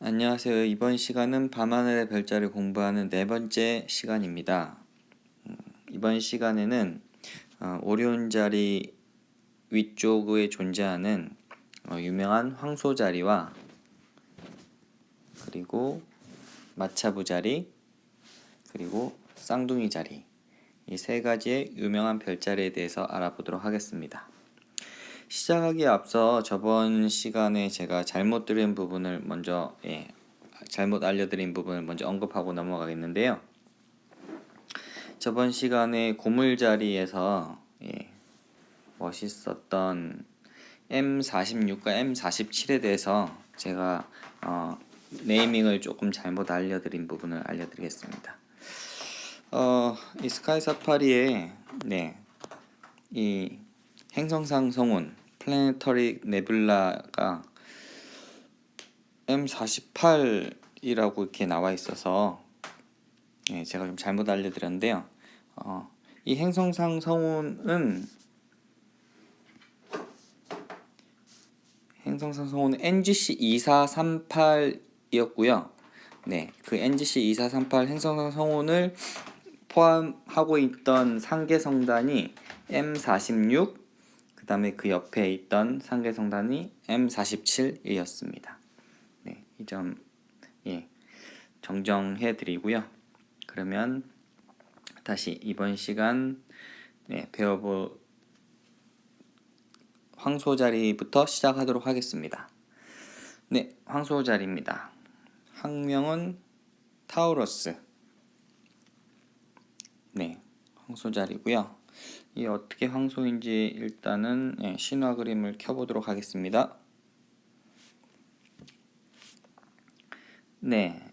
안녕하세요. 이번 시간은 밤하늘의 별자를 공부하는 네 번째 시간입니다. 이번 시간에는 오리온 자리 위쪽에 존재하는 유명한 황소 자리와 그리고 마차부 자리 그리고 쌍둥이 자리 이 세 가지의 유명한 별자리에 대해서 알아보도록 하겠습니다. 시작하기에 앞서 저번 시간에 제가 잘못 알려드린 부분을 먼저 언급하고 넘어가겠는데요. 저번 시간에 고물자리에서 멋있었던 M46과 M47에 대해서 제가 네이밍을 조금 잘못 알려드린 부분을 알려드리겠습니다. 이 스카이 사파리에 이 행성상 성운 플래네터리 네뷸라가 M48이라고 이렇게 나와 있어서 제가 좀 잘못 알려드렸는데요. 이 행성상 성운은 NGC 2438이었고요. 그 NGC 2438 행성상 성운을 포함하고 있던 상계성단이 M46, 그 다음에 그 옆에 있던 상계성단이 M47이었습니다. 이 점 정정해 드리고요. 그러면 다시 이번 시간 배워볼 황소자리부터 시작하도록 하겠습니다. 황소자리입니다. 학명은 타우러스. 황소자리고요. 이 어떻게 황소인지 일단은 신화 그림을 켜보도록 하겠습니다.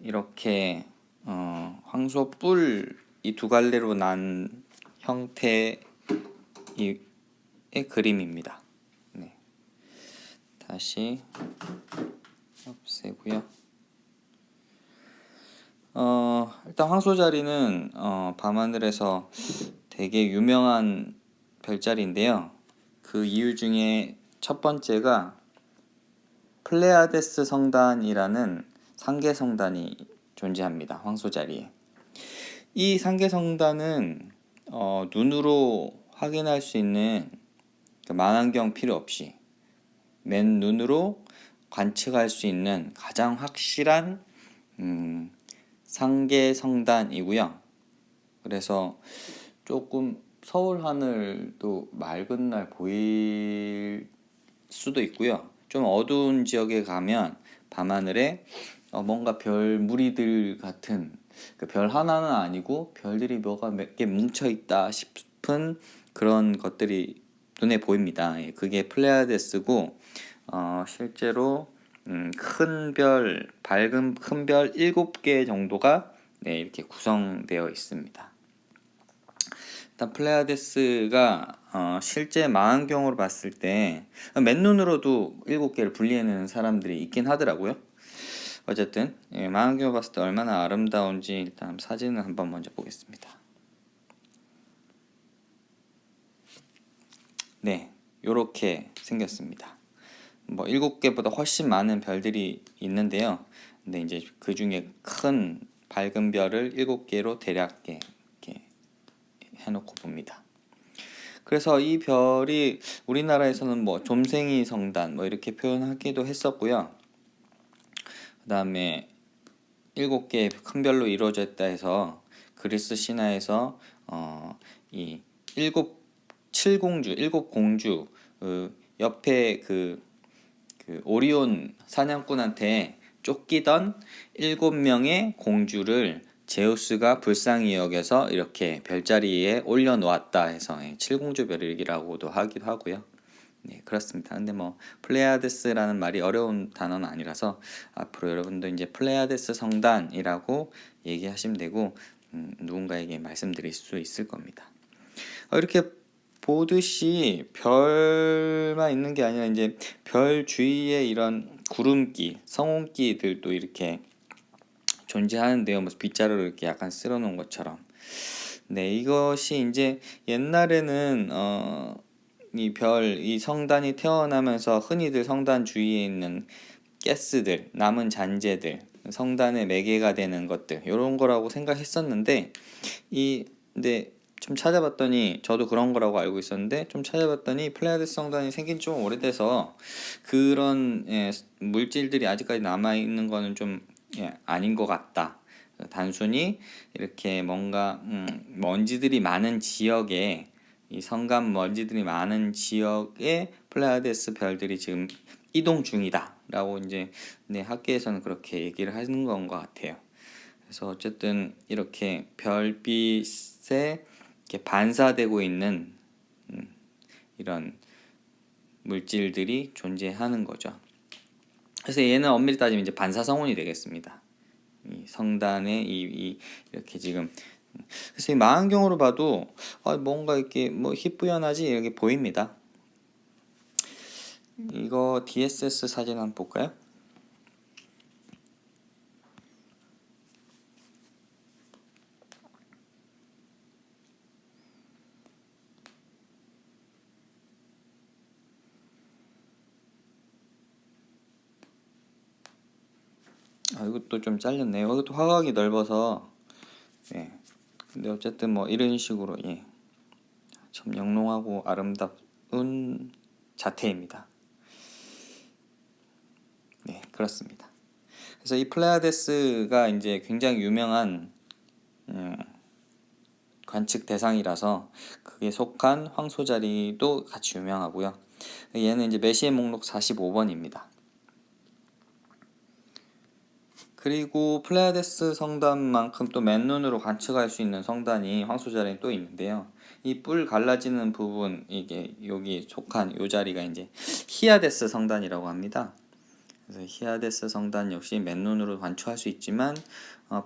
이렇게 황소 뿔이 두 갈래로 난 형태의 그림입니다. 다시 없애고요. 일단 황소자리는 밤하늘에서 되게 유명한 별자리인데요. 그 이유 중에 첫 번째가 플레아데스 성단이라는 상계성단이 존재합니다. 황소자리에. 이 상계성단은 눈으로 확인할 수 있는 망원경 필요 없이 맨눈으로 관측할 수 있는 가장 확실한 상계성단이고요. 그래서 조금 서울 하늘도 맑은 날 보일 수도 있고요. 좀 어두운 지역에 가면 밤하늘에 뭔가 별 무리들 같은 별 하나는 아니고 별들이 뭐가 몇 개 뭉쳐 있다 싶은 그런 것들이 눈에 보입니다. 그게 플레이아데스고 실제로 큰 별, 밝은 큰 별 7개 정도가 이렇게 구성되어 있습니다. 일단 플레이아데스가 실제 망원경으로 봤을 때 맨눈으로도 7개를 분리해내는 사람들이 있긴 하더라고요. 어쨌든 망원경으로 봤을 때 얼마나 아름다운지 일단 사진을 한번 먼저 보겠습니다. 요렇게 생겼습니다. 7개보다 훨씬 많은 별들이 있는데요. 근데 이제 그 중에 큰 밝은 별을 7개로 대략 이렇게 해놓고 봅니다. 그래서 이 별이 우리나라에서는 좀생이 성단 이렇게 표현하기도 했었고요. 그 다음에 7개의 큰 별로 이루어져 있다 해서 그리스 신화에서 이 일곱 공주 옆에 그 오리온 사냥꾼한테 쫓기던 7명의 공주를 제우스가 불쌍히 여겨서 이렇게 별자리에 올려놓았다 해서 칠공주별이라고도 하기도 하고요. 그렇습니다. 근데 플레이아데스라는 말이 어려운 단어는 아니라서 앞으로 여러분도 이제 플레이아데스 성단이라고 얘기하시면 되고 누군가에게 말씀드릴 수 있을 겁니다. 이렇게 보듯이 별만 있는 게 아니라 이제 별 주위에 이런 구름기, 성운기들도 이렇게 존재하는데요. 빗자루를 이렇게 약간 쓸어놓은 것처럼. 이것이 이제 옛날에는 이 성단이 태어나면서 흔히들 성단 주위에 있는 가스들, 남은 잔재들, 성단의 매개가 되는 것들 이런 거라고 생각했었는데 근데 좀 찾아봤더니 저도 그런 거라고 알고 있었는데 좀 찾아봤더니 플레이아데스 성단이 생긴 좀 오래돼서 그런 물질들이 아직까지 남아 있는 거는 좀 아닌 것 같다. 단순히 이렇게 뭔가 먼지들이 많은 지역에 이 성간 먼지들이 많은 지역에 플레이아데스 별들이 지금 이동 중이다라고 이제 학계에서는 그렇게 얘기를 하는 건 것 같아요. 그래서 어쨌든 이렇게 별빛에 이렇게 반사되고 있는 이런 물질들이 존재하는 거죠. 그래서 얘는 엄밀히 따지면 이제 반사성운이 되겠습니다. 이 성단에 이렇게 지금 그래서 이 망원경으로 봐도 뭔가 이렇게 뭐 희뿌연하지 이렇게 보입니다. 이거 DSS 사진 한번 볼까요? 이것도 좀 잘렸네요. 이것도 화각이 넓어서 근데 어쨌든 뭐 이런 식으로 참 영롱하고 아름다운 자태입니다. 네, 그렇습니다. 그래서 이 플레이아데스가 이제 굉장히 유명한 관측 대상이라서 그게 속한 황소자리도 같이 유명하고요. 얘는 이제 메시의 목록 45번입니다. 그리고 플레이아데스 성단만큼 또 맨눈으로 관측할 수 있는 성단이 황소자리는 또 있는데요. 이 뿔 갈라지는 부분 이게 여기 속한 요 자리가 이제 히아데스 성단이라고 합니다. 그래서 히아데스 성단 역시 맨눈으로 관측할 수 있지만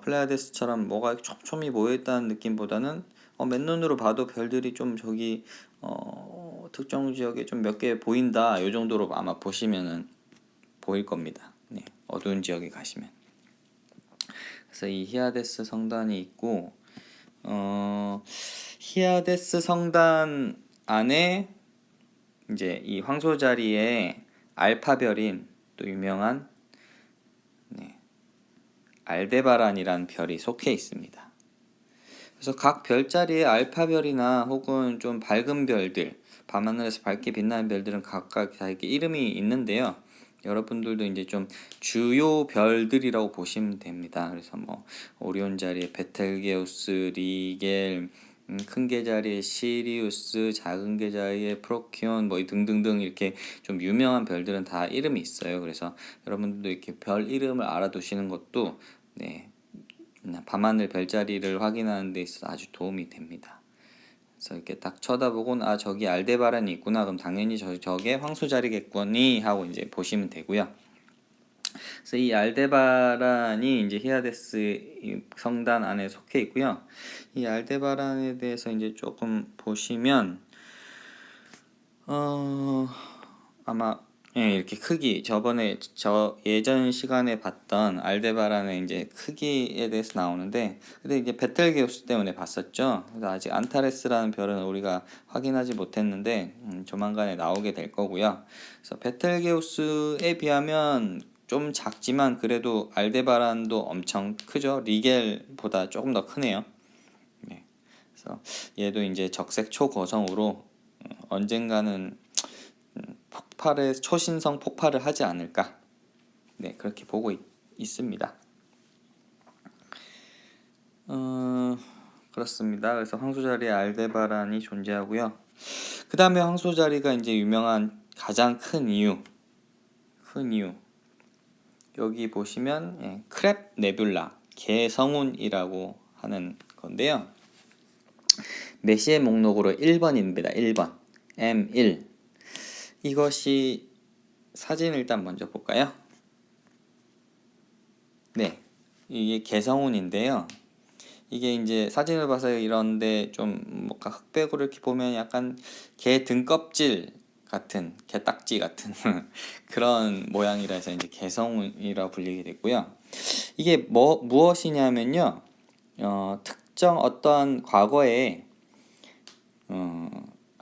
플레이아데스처럼 뭐가 촘촘히 모여있다는 느낌보다는 맨눈으로 봐도 별들이 좀 저기 특정 지역에 좀 몇 개 보인다 요 정도로 아마 보시면은 보일 겁니다. 네, 어두운 지역에 가시면. 그래서 이 히아데스 성단이 있고 히아데스 성단 안에 이제 이 황소자리에 알파별인 또 유명한 알데바란이라는 별이 속해 있습니다. 그래서 각 별자리에 알파별이나 혹은 좀 밝은 별들, 밤하늘에서 밝게 빛나는 별들은 각각 다 이렇게 이름이 있는데요. 여러분들도 이제 좀 주요 별들이라고 보시면 됩니다. 그래서 뭐 오리온 자리에 베텔게우스, 리겔, 큰 개 자리에 시리우스, 작은 개 자리에 프로키온 뭐 등등등 이렇게 좀 유명한 별들은 다 이름이 있어요. 그래서 여러분들도 이렇게 별 이름을 알아두시는 것도 밤하늘 별자리를 확인하는 데 있어서 아주 도움이 됩니다. 그래서 이렇게 딱 쳐다보고 저기 알데바란이 있구나 그럼 당연히 저게 황소자리겠거니 하고 이제 보시면 되고요. 그래서 이 알데바란이 이제 히아데스 성단 안에 속해 있고요. 이 알데바란에 대해서 이제 조금 보시면 아마 이렇게 크기 저번에 예전 시간에 봤던 알데바란의 이제 크기에 대해서 나오는데 근데 이제 베텔게우스 때문에 봤었죠. 그래서 아직 안타레스라는 별은 우리가 확인하지 못했는데 조만간에 나오게 될 거고요. 그래서 베텔게우스에 비하면 좀 작지만 그래도 알데바란도 엄청 크죠. 리겔보다 조금 더 크네요. 그래서 얘도 이제 적색 초고성으로 언젠가는 초신성 폭발을 하지 않을까 그렇게 보고 있습니다. 그렇습니다. 그래서 황소자리에 알데바란이 존재하고요. 그 다음에 황소자리가 이제 유명한 가장 큰 이유 여기 보시면 크랩 네뷸라 개성운이라고 하는 건데요. 메시의 목록으로 1번입니다. 1번 M1 이것이 사진 일단 먼저 볼까요? 네, 이게 개성운인데요. 이게 이제 사진을 봐서 이런데 좀 뭔가 흑백으로 이렇게 보면 약간 개 등껍질 같은 개딱지 같은 그런 모양이라 해서 이제 개성운이라고 불리게 됐고요. 이게 무엇이냐면요, 특정 어떤 과거에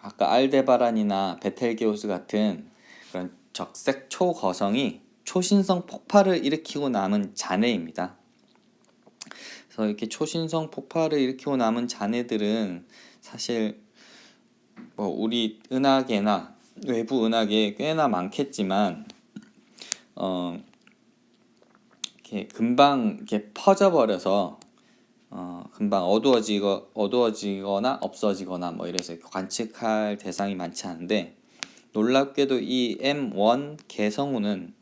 아까 알데바란이나 베텔게우스 같은 그런 적색 초거성이 초신성 폭발을 일으키고 남은 잔해입니다. 그래서 이렇게 초신성 폭발을 일으키고 남은 잔해들은 사실 뭐 우리 은하계나 외부 은하계에 꽤나 많겠지만 이렇게 금방 이렇게 퍼져버려서 금방 어두워지거나 없어지거나 뭐 이래서 관측할 대상이 많지 않은데, 놀랍게도 이 M1 개성운은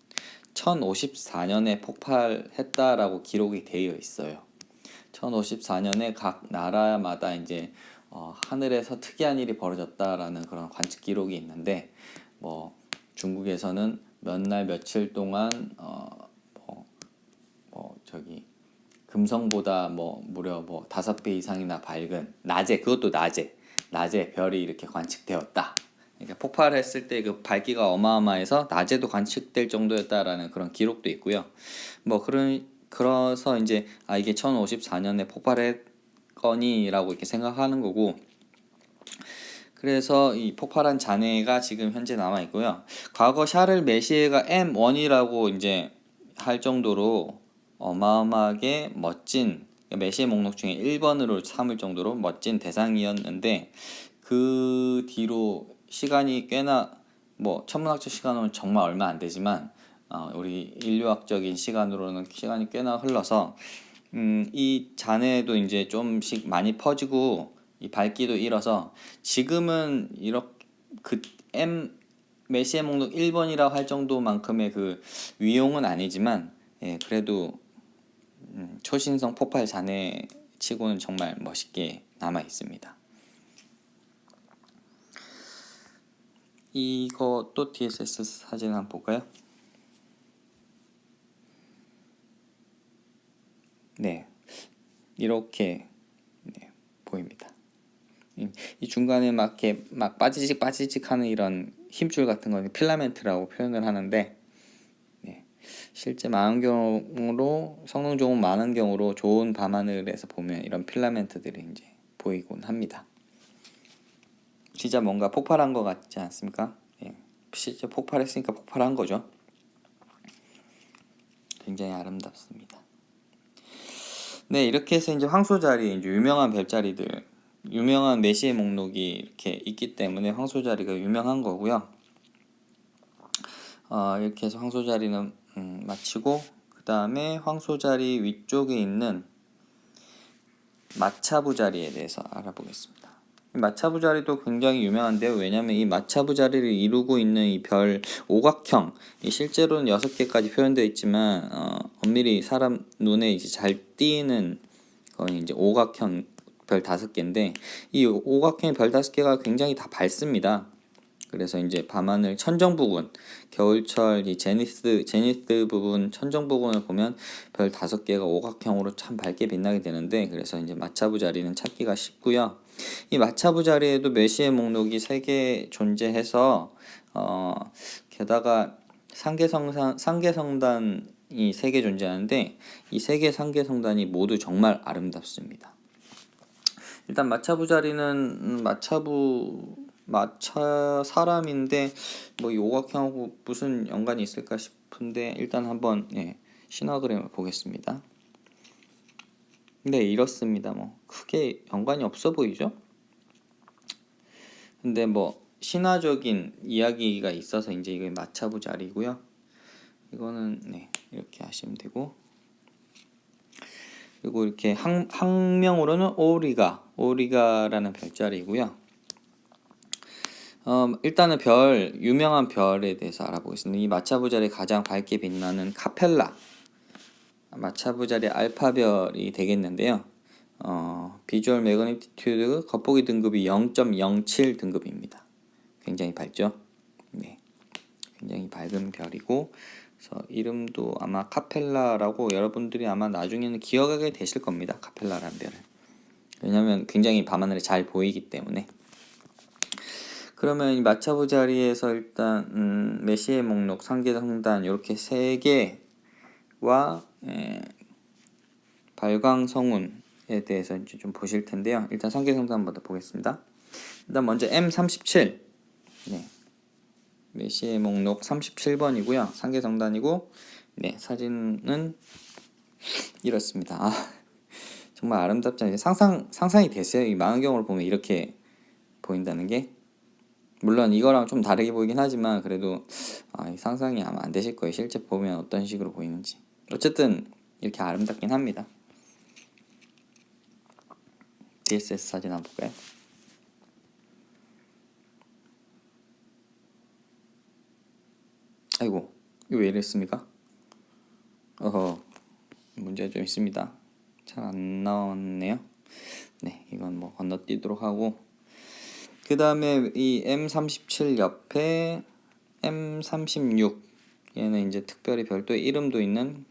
1054년에 폭발했다라고 기록이 되어 있어요. 1054년에 각 나라마다 이제 하늘에서 특이한 일이 벌어졌다라는 그런 관측 기록이 있는데, 뭐 중국에서는 몇 날 며칠 동안 저기 금성보다 무려 5배 이상이나 밝은 그것도 낮에 별이 이렇게 관측되었다. 그러니까 폭발했을 때 그 밝기가 어마어마해서 낮에도 관측될 정도였다라는 그런 기록도 있고요. 그래서 이제 이게 1054년에 폭발했거니라고 이렇게 생각하는 거고, 그래서 이 폭발한 잔해가 지금 현재 남아 있고요. 과거 샤를 메시에가 M1이라고 이제 할 정도로 어마어마하게 멋진, 메시에 목록 중에 1번으로 삼을 정도로 멋진 대상이었는데, 그 뒤로 시간이 꽤나 천문학적 시간으로는 정말 얼마 안 되지만 우리 인류학적인 시간으로는 시간이 꽤나 흘러서 이 잔해도 이제 좀씩 많이 퍼지고 이 밝기도 잃어서 지금은 이렇게 메시의 목록 1번이라고 할 정도만큼의 그 위용은 아니지만, 그래도 초신성 폭발 잔해 치고는 정말 멋있게 남아 있습니다. 이거 또 DSS 사진 한번 볼까요? 네, 이렇게 보입니다. 이 중간에 막 빠지직 하는 이런 힘줄 같은 거는 필라멘트라고 표현을 하는데, 실제 많은 경우로 성능 좋은 많은 경우로 좋은 밤하늘에서 보면 이런 필라멘트들이 이제 보이곤 합니다. 진짜 뭔가 폭발한 것 같지 않습니까? 실제 폭발했으니까 폭발한 거죠. 굉장히 아름답습니다. 네, 이렇게 해서 이제 황소자리, 이제 유명한 별자리들, 유명한 메시의 목록이 이렇게 있기 때문에 황소자리가 유명한 거고요. 이렇게 해서 황소자리는 마치고, 그 다음에 황소자리 위쪽에 있는 마차부 자리에 대해서 알아보겠습니다. 마차부 자리도 굉장히 유명한데요. 왜냐하면 이 마차부 자리를 이루고 있는 이 별 오각형, 실제로는 6개까지 표현되어 있지만 엄밀히 사람 눈에 이제 잘 띄는 건 이제 오각형 별 5개인데, 이 오각형 별 5개가 굉장히 다 밝습니다. 그래서 이제 밤하늘 천정 부분, 겨울철 이 제니스 부분 천정 부분을 보면 별 5개가 오각형으로 참 밝게 빛나게 되는데, 그래서 이제 마차부 자리는 찾기가 쉽고요. 이 마차부 자리에도 메시의 목록이 3개 존재해서 게다가 상계성단이 3개 존재하는데, 이 3개 상계성단이 모두 정말 아름답습니다. 일단 마차부 자리는 마차 사람인데 이 오각형하고 무슨 연관이 있을까 싶은데, 일단 한번 신화그램을 보겠습니다. 네, 이렇습니다. 크게 연관이 없어 보이죠? 근데 신화적인 이야기가 있어서 이제 이게 마차부 자리고요. 이거는 이렇게 하시면 되고, 그리고 이렇게 학명으로는 오리가라는 별자리고요. 일단은 유명한 별에 대해서 알아보겠습니다. 이 마차부 자리 가장 밝게 빛나는 카펠라, 마차부 자리 알파별이 되겠는데요. 비주얼 매그니튜드 겉보기 등급이 0.07 등급입니다. 굉장히 밝죠? 네, 굉장히 밝은 별이고, 그래서 이름도 아마 카펠라라고 여러분들이 아마 나중에는 기억하게 되실 겁니다. 카펠라라는 별을. 왜냐하면 굉장히 밤하늘에 잘 보이기 때문에. 그러면 이 마차부 자리에서 일단 메시의 목록, 상계성단 이렇게 3개와 발광성운에 대해서 이제 좀 보실 텐데요. 일단 상계성단부터 보겠습니다. 일단 먼저 M37. 메시의 목록 37번이고요. 상계성단이고, 네, 사진은 이렇습니다. 정말 아름답지 않아요. 상상이 됐어요. 이 망원경으로 보면 이렇게 보인다는 게. 물론 이거랑 좀 다르게 보이긴 하지만 그래도 상상이 아마 안 되실 거예요. 실제 보면 어떤 식으로 보이는지. 어쨌든 이렇게 아름답긴 합니다. DSS 사진 한번 볼까요? 아이고, 이거 왜 이랬습니까? 문제가 좀 있습니다. 잘 안 나왔네요. 네, 이건 뭐 건너뛰도록 하고, 그 다음에 이 M37 옆에 M36, 얘는 이제 특별히 별도의 이름도 있는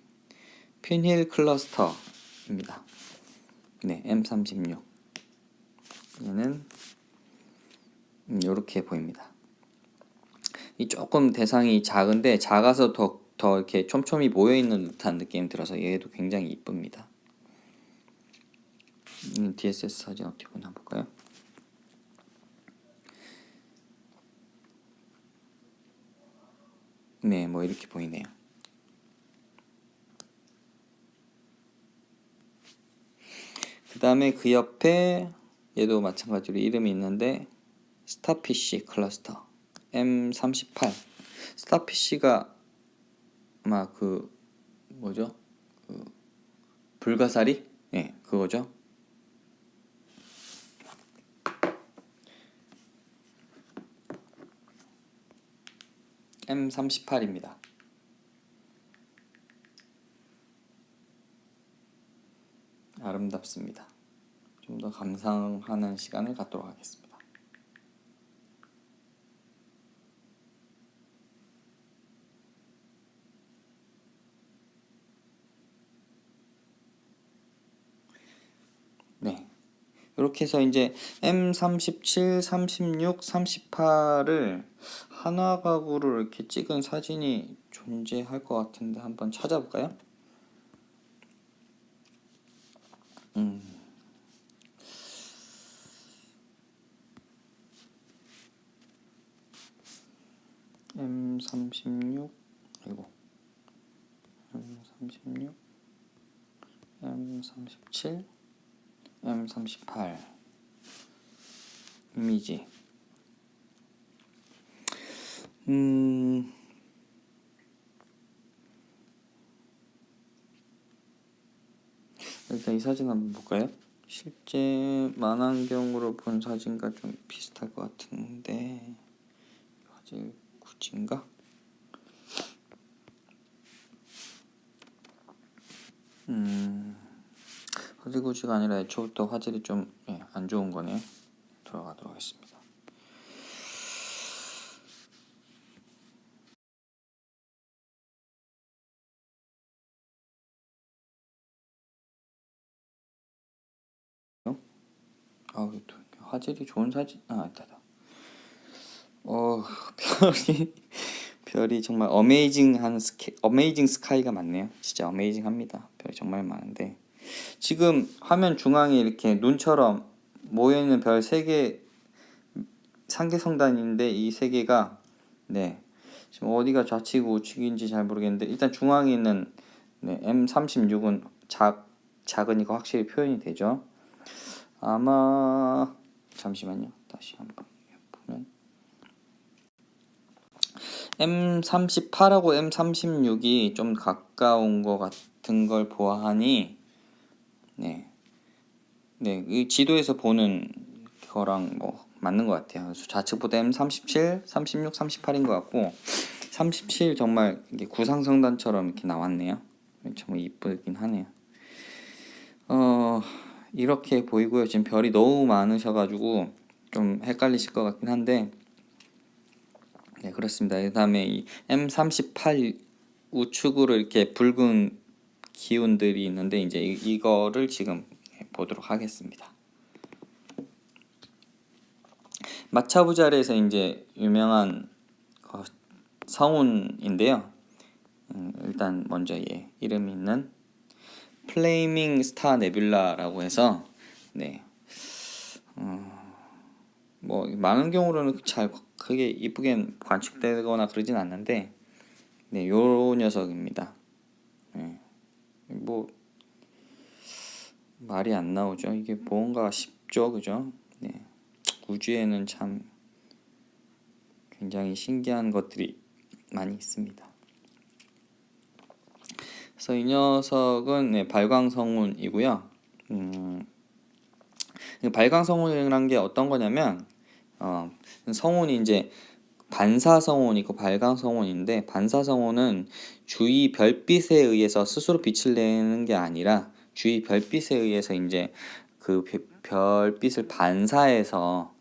핀힐 클러스터입니다. 네, M36. 얘는 이렇게 보입니다. 이 조금 대상이 작은데 작아서 더 이렇게 촘촘히 모여 있는 듯한 느낌이 들어서 얘도 굉장히 이쁩니다. DSS 사진 어떻게 보나 볼까요? 네, 뭐 이렇게 보이네요. 그 다음에 그 옆에 얘도 마찬가지로 이름이 있는데 스타피쉬 클러스터 M38. 스타피쉬가 아마 그 뭐죠? 그 불가사리? 네, 그거죠. M38입니다. 아름답습니다. 좀 더 감상하는 시간을 갖도록 하겠습니다. 네, 이렇게 해서 이제 M37, 36, 38을 한화 가구로 이렇게 찍은 사진이 존재할 것 같은데 한번 찾아볼까요? M36, 아이고, M36, M37, M38 이미지. 일단 이 사진 한번 볼까요? 실제 만안경으로 본 사진과 좀 비슷할 것 같은데 화질 굳인가? 화질 굳이가 아니라 애초부터 화질이 좀 안 좋은 거네요. 들어가도록 하겠습니다. 화질이 좋은 사진 있다. 별이 정말 어메이징 스카이가 많네요. 진짜 어메이징합니다. 별이 정말 많은데 지금 화면 중앙에 이렇게 눈처럼 모여있는 별 3개 상계성단인데 이 3개가 지금 어디가 좌측이고 우측인지 잘 모르겠는데 일단 중앙에 있는 M36은 작으니까 확실히 표현이 되죠. 아마 잠시만요. 다시 한번 보면 M38하고 M36이 좀 가까운 것 같은 걸 보아하니 이 지도에서 보는 거랑 뭐 맞는 것 같아요. 좌측보다 M37, 36, 38인 것 같고 37 정말 이게 구상성단처럼 이렇게 나왔네요. 정말 이쁘긴 하네요. 이렇게 보이고요. 지금 별이 너무 많으셔가지고 좀 헷갈리실 것 같긴 한데 그렇습니다. 그 다음에 이 M38 우측으로 이렇게 붉은 기운들이 있는데 이제 이거를 지금 보도록 하겠습니다. 마차부자리에서 이제 유명한 성운인데요. 일단 먼저 이름이 있는 플레이밍 스타 네뷸라라고 해서 뭐 많은 경우로는 잘 크게 이쁘게 관측되거나 그러진 않는데, 네, 요 녀석입니다. 네, 뭐 말이 안 나오죠. 이게 뭔가 싶죠, 그죠? 네, 우주에는 참 굉장히 신기한 것들이 많이 있습니다. 그래서 이 녀석은 네, 발광성운이고요. 발광성운이라는 게 어떤 거냐면, 성운이 이제 반사성운이 있고 발광성운인데, 반사성운은 주위 별빛에 의해서 스스로 빛을 내는 게 아니라 주위 별빛에 의해서 이제 그 별빛을 반사해서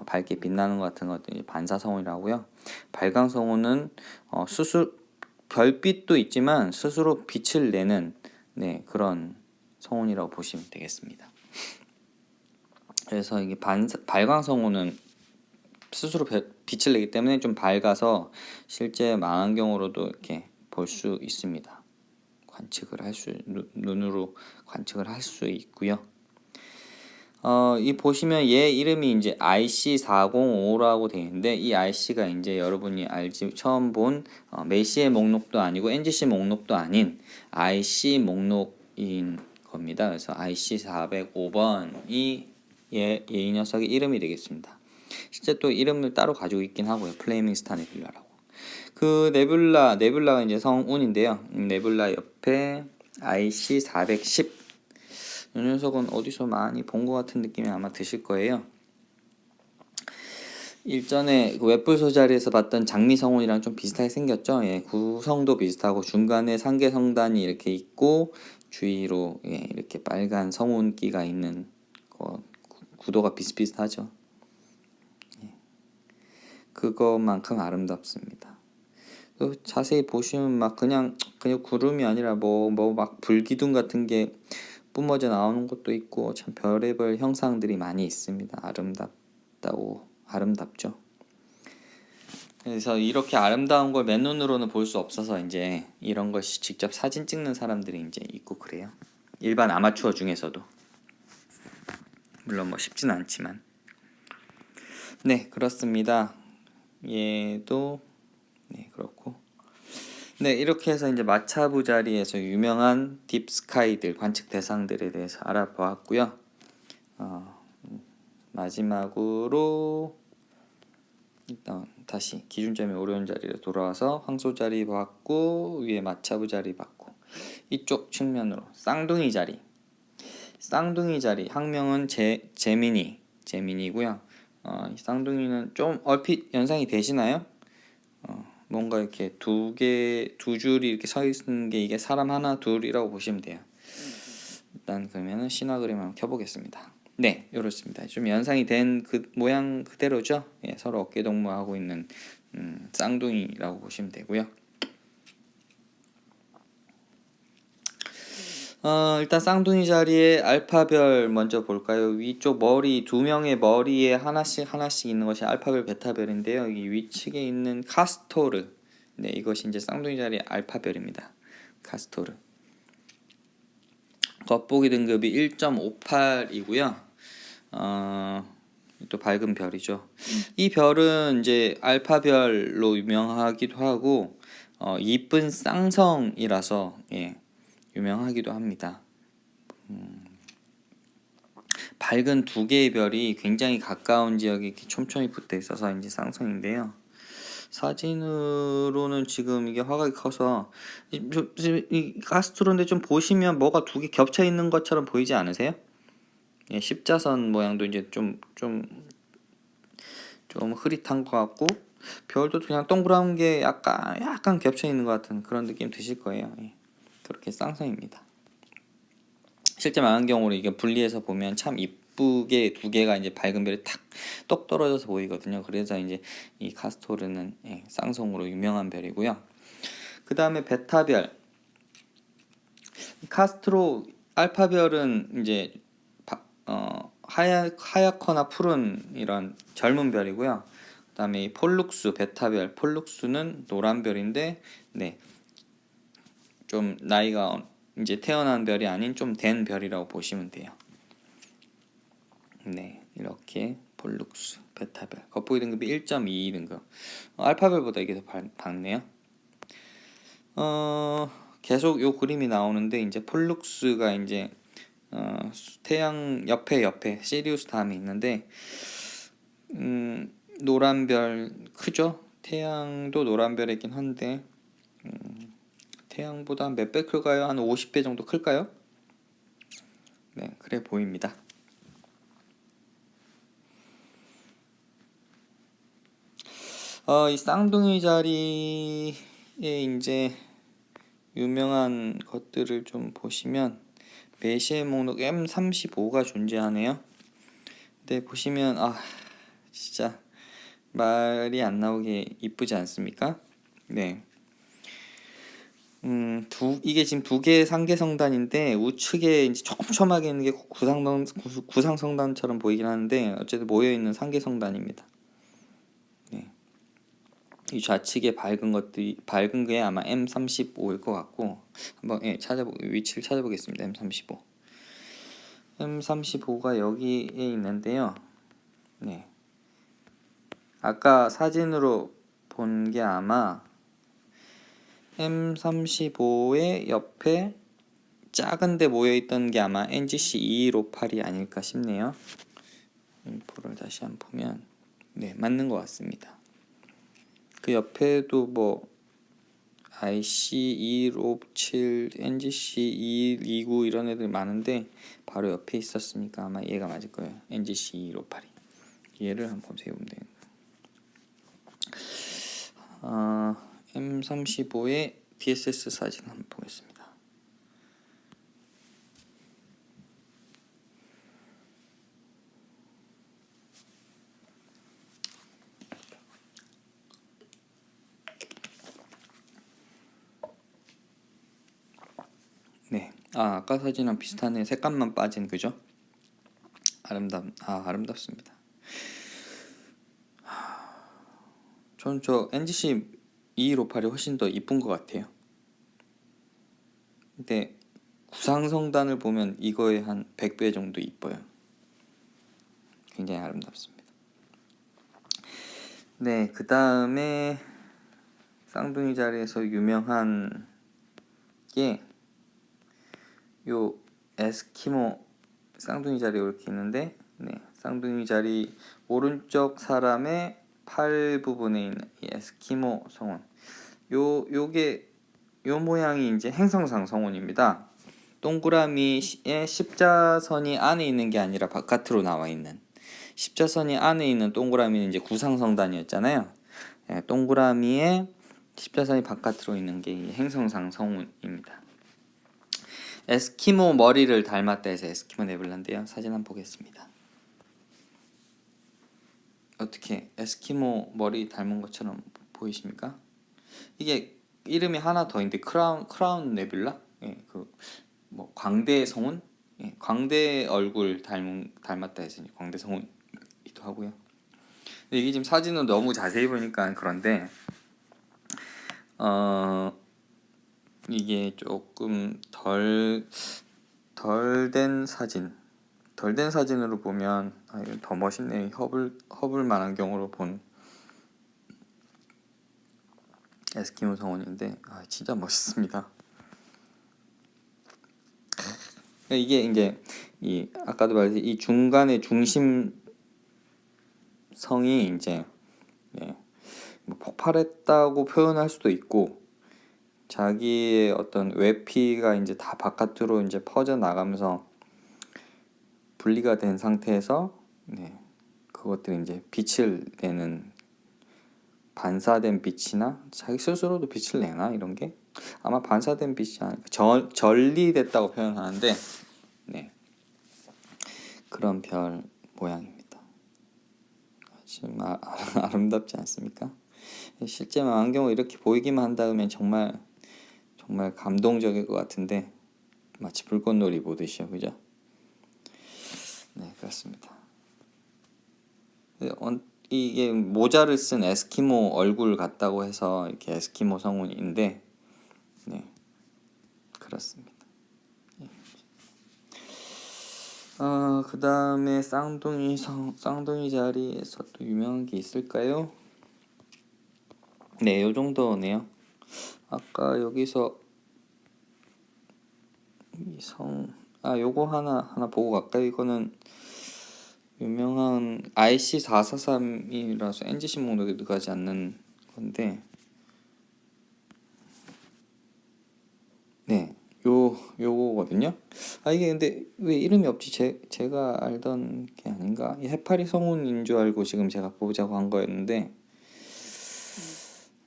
밝게 빛나는 것 같은 것들이 반사성운이라고요. 발광성운은 스스로 별빛도 있지만 스스로 빛을 내는, 네, 그런 성운이라고 보시면 되겠습니다. 그래서 이게 발광성운은 스스로 빛을 내기 때문에 좀 밝아서 실제 망원경으로도 이렇게 볼 수 있습니다. 눈으로 관측을 할 수 있고요. 이 보시면 얘 이름이 이제 IC405라고 되어 있는데, 이 IC가 이제 여러분이 처음 본 메시의 목록도 아니고 NGC 목록도 아닌 IC 목록인 겁니다. 그래서 IC405번이 이 녀석의 이름이 되겠습니다. 실제 또 이름을 따로 가지고 있긴 하고요. 플레이밍 스타 네뷸라라고. 그 네뷸라가 이제 성운인데요. 네뷸라 옆에 IC410, 이 녀석은 어디서 많이 본 것 같은 느낌이 아마 드실 거예요. 일전에 그 웹불소 자리에서 봤던 장미성운이랑 좀 비슷하게 생겼죠. 예, 구성도 비슷하고 중간에 상계성단이 이렇게 있고 주위로, 예, 이렇게 빨간 성운기가 있는 거, 구도가 비슷비슷하죠. 예, 그것만큼 아름답습니다. 자세히 보시면 막 그냥 구름이 아니라 뭐 막 불기둥 같은 게 뿜어져 나오는 것도 있고, 참 별의별 형상들이 많이 있습니다. 아름답죠. 그래서 이렇게 아름다운 걸 맨눈으로는 볼 수 없어서 이제 이런 것이 직접 사진 찍는 사람들이 이제 있고 그래요. 일반 아마추어 중에서도. 물론 뭐 쉽지는 않지만. 네, 그렇습니다. 얘도 네, 그렇고. 네, 이렇게 해서 이제 마차부 자리에서 유명한 딥스카이들, 관측 대상들에 대해서 알아보았고요. 마지막으로 일단 다시 기준점이 오리온 자리로 돌아와서 황소 자리 봤고, 위에 마차부 자리 봤고, 이쪽 측면으로 쌍둥이 자리 학명은 제미니고요. 이 쌍둥이는 좀 얼핏 연상이 되시나요? 뭔가 이렇게 두 줄이 이렇게 서 있는 게 이게 사람 하나 둘이라고 보시면 돼요. 일단 그러면은 신화 그림 한번 켜보겠습니다. 네, 이렇습니다. 좀 연상이 된 그 모양 그대로죠. 예, 서로 어깨 동무하고 있는 쌍둥이라고 보시면 되고요. 일단 쌍둥이 자리에 알파별 먼저 볼까요? 위쪽 머리, 두 명의 머리에 하나씩 있는 것이 알파별, 베타별인데요. 이 위측에 있는 카스토르, 네, 이것이 이제 쌍둥이 자리의 알파별입니다. 카스토르. 겉보기 등급이 1.58이고요. 또 밝은 별이죠. 이 별은 이제 알파별로 유명하기도 하고, 이쁜 쌍성이라서, 예, 유명하기도 합니다. 밝은 두 개의 별이 굉장히 가까운 지역에 이렇게 촘촘히 붙어 있어서 이제 쌍성인데요. 사진으로는 지금 이게 화각이 커서 이 가스트로인데 좀 보시면 뭐가 두 개 겹쳐 있는 것처럼 보이지 않으세요? 예, 십자선 모양도 이제 좀 흐릿한 것 같고, 별도 그냥 동그란 게 약간 겹쳐 있는 것 같은 그런 느낌 드실 거예요. 예, 그렇게 쌍성입니다. 실제 망원경으로 이게 분리해서 보면 참 이쁘게 두 개가 이제 밝은 별이 똑 떨어져서 보이거든요. 그래서 이제 이 카스토르는, 예, 쌍성으로 유명한 별이고요. 그 다음에 베타별, 카스트로 알파별은 이제 하얗거나 푸른 이런 젊은 별이고요. 그 다음에 이 폴룩스, 베타별, 폴룩스는 노란 별인데, 네, 좀 나이가 이제 태어난 별이 아닌 좀 된 별이라고 보시면 돼요. 네, 이렇게 폴룩스, 베타별. 겉보기 등급이 1.22 등급. 알파별보다 이게 더 밝네요. 계속 요 그림이 나오는데 이제 폴룩스가 이제 태양 옆에 시리우스 다음에 있는데 노란 별 크죠? 태양도 노란 별이긴 한데 태양보다 몇 배 클까요? 한 50배 정도 클까요? 네, 그래 보입니다. 이 쌍둥이 자리에 이제 유명한 것들을 좀 보시면 메시의 목록 M35가 존재하네요. 근데 보시면 진짜 말이 안 나오게 이쁘지 않습니까? 네. 이게 지금 두 개의 상계성단인데 우측에 이제 촘촘하게 있는 게 구상성단처럼 보이긴 하는데 어쨌든 모여 있는 상계성단입니다. 네. 이 좌측에 밝은 게 아마 M35일 것 같고 한번 위치를 찾아보겠습니다. M35가 여기에 있는데요. 네. 아까 사진으로 본 게 아마 M35의 옆에 작은데 모여있던 게 아마 NGC 2158이 아닐까 싶네요. 인포를 다시 한번 보면 네, 맞는 것 같습니다. 그 옆에도 뭐 IC 2157, NGC 2129 이런 애들 많은데 바로 옆에 있었으니까 아마 얘가 맞을 거예요. NGC 2158이. 얘를 한번 검색해보면 돼요. M35의 DSS 사진 한번 보겠습니다. 네, 아까 사진이랑 비슷하네. 색감만 빠진 그죠? 아름답습니다. 저는 저 NGC 2158이 훨씬 더 이쁜 것 같아요. 근데 구상성단을 보면 이거에 한 100배 정도 이뻐요. 굉장히 아름답습니다. 네, 그 다음에 쌍둥이 자리에서 유명한 게 요 에스키모 쌍둥이 자리 이렇게 있는데, 네, 쌍둥이 자리 오른쪽 사람의 팔 부분에 있는 이 에스키모 성운. 요 모양이 이제 행성상 성운입니다. 동그라미의 십자선이 안에 있는 게 아니라 바깥으로 나와 있는, 십자선이 안에 있는 동그라미는 이제 구상성단이었잖아요. 네, 동그라미에 십자선이 바깥으로 있는 게 행성상 성운입니다. 에스키모 머리를 닮았다 해서 에스키모 네뷸라인데요. 사진 한번 보겠습니다. 어떻게 에스키모 머리 닮은 것처럼 보이십니까? 이게 이름이 하나 더 있는데 크라운 네뷸라? 예, 뭐 광대 성운? 예, 광대 얼굴 닮았다 해서 광대 성운이기도 하고요. 근데 이게 지금 사진은 너무 자세히 보니까 그런데 이게 조금 덜 된 사진으로 보면 이거 더 멋있네. 허블 망원경으로 본 에스키모 성운인데 진짜 멋있습니다. 이게 이제 아까도 말했듯이 이 중간의 중심성이 이제 뭐 폭발했다고 표현할 수도 있고, 자기의 어떤 외피가 이제 다 바깥으로 이제 퍼져 나가면서 분리가 된 상태에서 그것들이 이제 빛을 내는, 반사된 빛이나 자기 스스로도 빛을 내나 이런 게 아마 반사된 빛이 아니라 전리됐다고 표현하는데, 네, 그런 별 모양입니다. 지금 아름답지 않습니까? 실제 안경을 이렇게 보이기만 한다면 정말 감동적일 것 같은데 마치 불꽃놀이 보듯이요, 그죠? 네, 그렇습니다. 이게 모자를 쓴 에스키모 얼굴 같다고 해서 이렇게 에스키모 성운인데, 네, 그렇습니다. 그 다음에 쌍둥이 자리에서 또 유명한 게 있을까요? 네, 요 정도네요. 아까 여기서 요거 하나 보고 갈까요? 이거는 유명한 IC443이라서 NGC 목록에 들어가지 않는 건데, 네, 요거거든요. 이게 근데 왜 이름이 없지? 제가 알던 게 아닌가? 이 해파리 성운인 줄 알고 지금 제가 보자고 한 거였는데,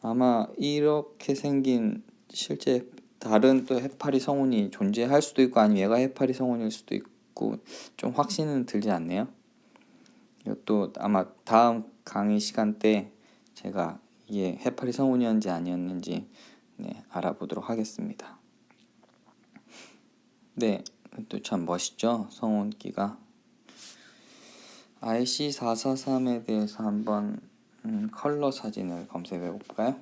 아마 이렇게 생긴 실제 다른 또 해파리 성운이 존재할 수도 있고, 아니면 얘가 해파리 성운일 수도 있고, 좀 확신은 들지 않네요. 이것도 아마 다음 강의 시간 때 제가 이게 해파리 성운이었는지 아니었는지 알아보도록 하겠습니다. 네, 또 참 멋있죠, 성운기가. IC443에 대해서 한번 컬러 사진을 검색해 볼까요?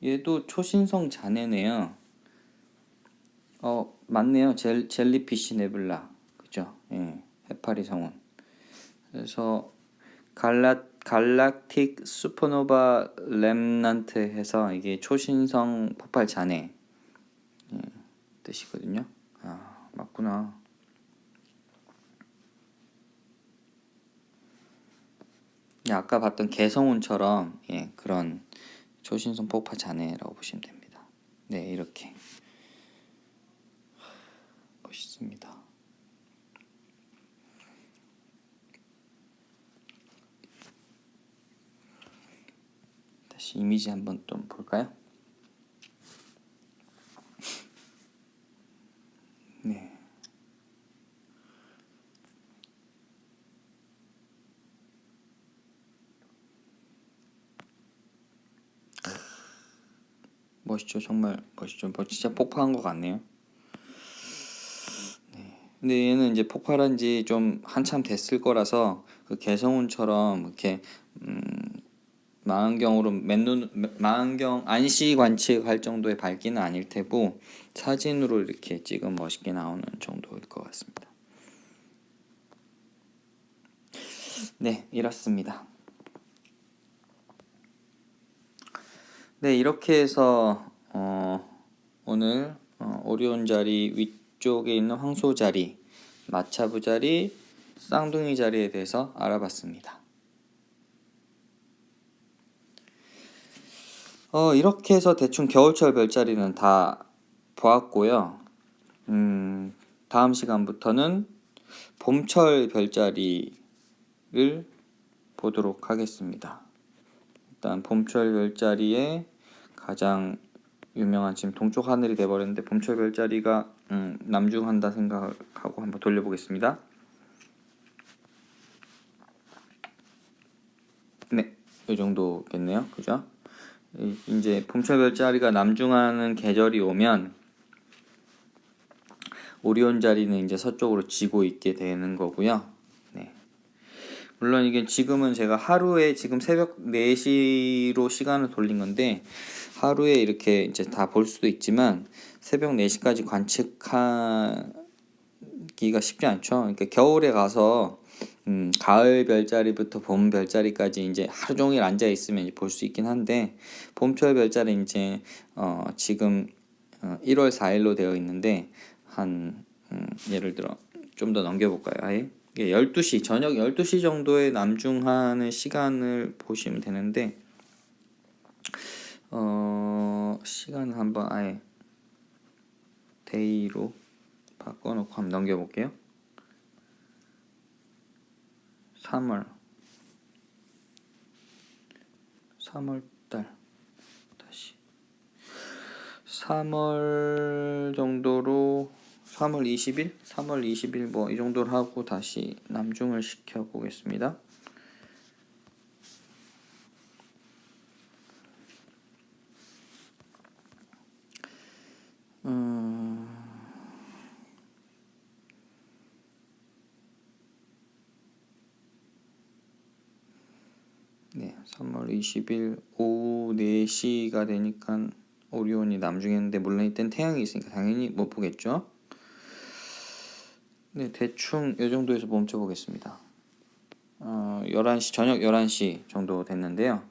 얘도 초신성 자네네요. 맞네요. 젤리피쉬 네뷸라. 그죠? 예, 해파리 성운. 그래서 갈락틱 슈퍼노바 렘넌트 해서 이게 초신성 폭발 잔해 뜻이거든요. 맞구나. 아까 봤던 개성운처럼 그런 초신성 폭발 잔해라고 보시면 됩니다. 네, 이렇게 멋있습니다. 다시 이미지 한번 좀 볼까요? 네. 멋있죠. 정말 멋있죠. 진짜 폭파한 것 같네요. 근데 얘는 이제 폭발한 지 좀 한참 됐을 거라서 그 개성운처럼 이렇게 망원경 안시 관측할 정도의 밝기는 아닐 테고 사진으로 이렇게 찍으면 멋있게 나오는 정도일 것 같습니다. 네, 이렇습니다. 네, 이렇게 해서 오늘 오리온 자리 위쪽에 있는 황소 자리, 마차부 자리, 쌍둥이 자리에 대해서 알아봤습니다. 이렇게 해서 대충 겨울철 별자리는 다 보았고요. 다음 시간부터는 봄철 별자리를 보도록 하겠습니다. 일단 봄철 별자리의 가장 유명한, 지금 동쪽 하늘이 돼버렸는데 봄철 별자리가 남중한다 생각하고 한번 돌려보겠습니다. 네, 이 정도겠네요. 그죠? 이제 봄철 별자리가 남중하는 계절이 오면 오리온 자리는 이제 서쪽으로 지고 있게 되는 거고요. 네. 물론 이게 지금은 제가 하루에 지금 새벽 4시로 시간을 돌린 건데 하루에 이렇게 이제 다 볼 수도 있지만 새벽 4시까지 관측하기가 쉽지 않죠. 그러니까 겨울에 가서 가을 별자리부터 봄 별자리까지 이제 하루 종일 앉아 있으면 볼 수 있긴 한데 봄철 별자리 이제 지금 1월 4일로 되어 있는데 한 예를 들어 좀 더 넘겨볼까요? 아예 12시 저녁 12시 정도에 남중하는 시간을 보시면 되는데 시간을 한번 아예 데이로 바꿔놓고 한번 넘겨볼게요. 3월달 다시 3월 정도로 3월 20일 뭐 이 정도로 하고 다시 남중을 시켜 보겠습니다. 3월 20일, 3월 20일 뭐 이 정도로 하고 다시 남중을 시켜 보겠습니다. 3월 20일, 3월 20일 뭐 이 정도로 하고 다시 남중을 시켜 보겠습니다. 3월 20일, 3월 20일 뭐 이 정도로 하고 다시 남중을 시켜 보겠습니다. 네, 3월 20일 오후 4시가 되니까 오리온이 남중했는데 물론 이땐 태양이 있으니까 당연히 못 보겠죠. 네, 대충 이 정도에서 멈춰 보겠습니다. 11시 저녁 11시 정도 됐는데요.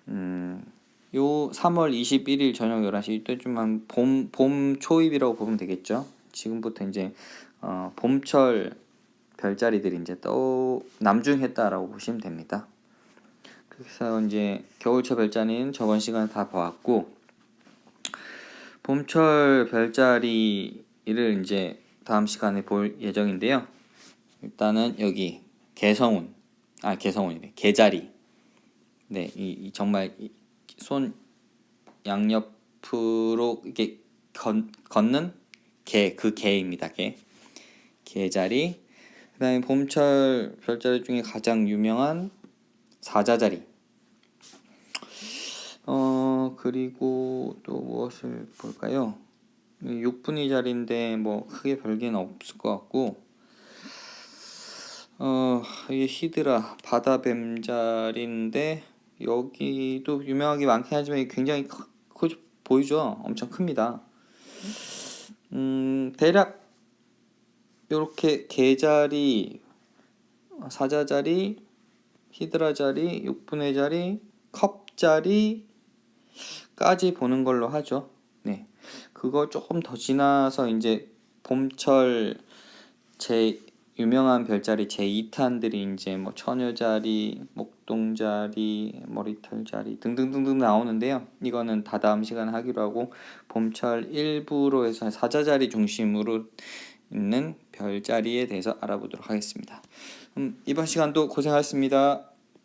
요 3월 21일 저녁 11시 이때쯤만 봄 초입이라고 보면 되겠죠. 지금부터 이제 봄철 별자리들이 이제 또 남중했다라고 보시면 됩니다. 그래서 이제 겨울철 별자리는 저번 시간에 다 봐왔고, 봄철 별자리를 이제 다음 시간에 볼 예정인데요. 일단은 여기 개성운이래. 개자리. 네, 이 정말 손 양옆으로 이렇게 걷는 그 개입니다. 개자리. 그다음에 봄철 별자리 중에 가장 유명한 사자자리. 그리고 또 무엇을 볼까요? 육분위 자리인데 뭐 크게 별개는 없을 것 같고, 이게 히드라 바다뱀 자리인데 여기도 유명하게 많긴 하지만 굉장히 보이죠? 엄청 큽니다. 대략 이렇게 개자리, 사자자리, 히드라 자리, 육분의 자리, 컵 자리까지 보는 걸로 하죠. 네, 그거 조금 더 지나서 이제 봄철 제 유명한 별자리 제2탄들이 이제 뭐 처녀자리, 목동자리, 머리털자리 등등등등 나오는데요. 이거는 다 다음 시간에 하기로 하고 봄철 일부로 해서 사자자리 중심으로 있는 별자리에 대해서 알아보도록 하겠습니다. 이번 시간도 고생하셨습니다.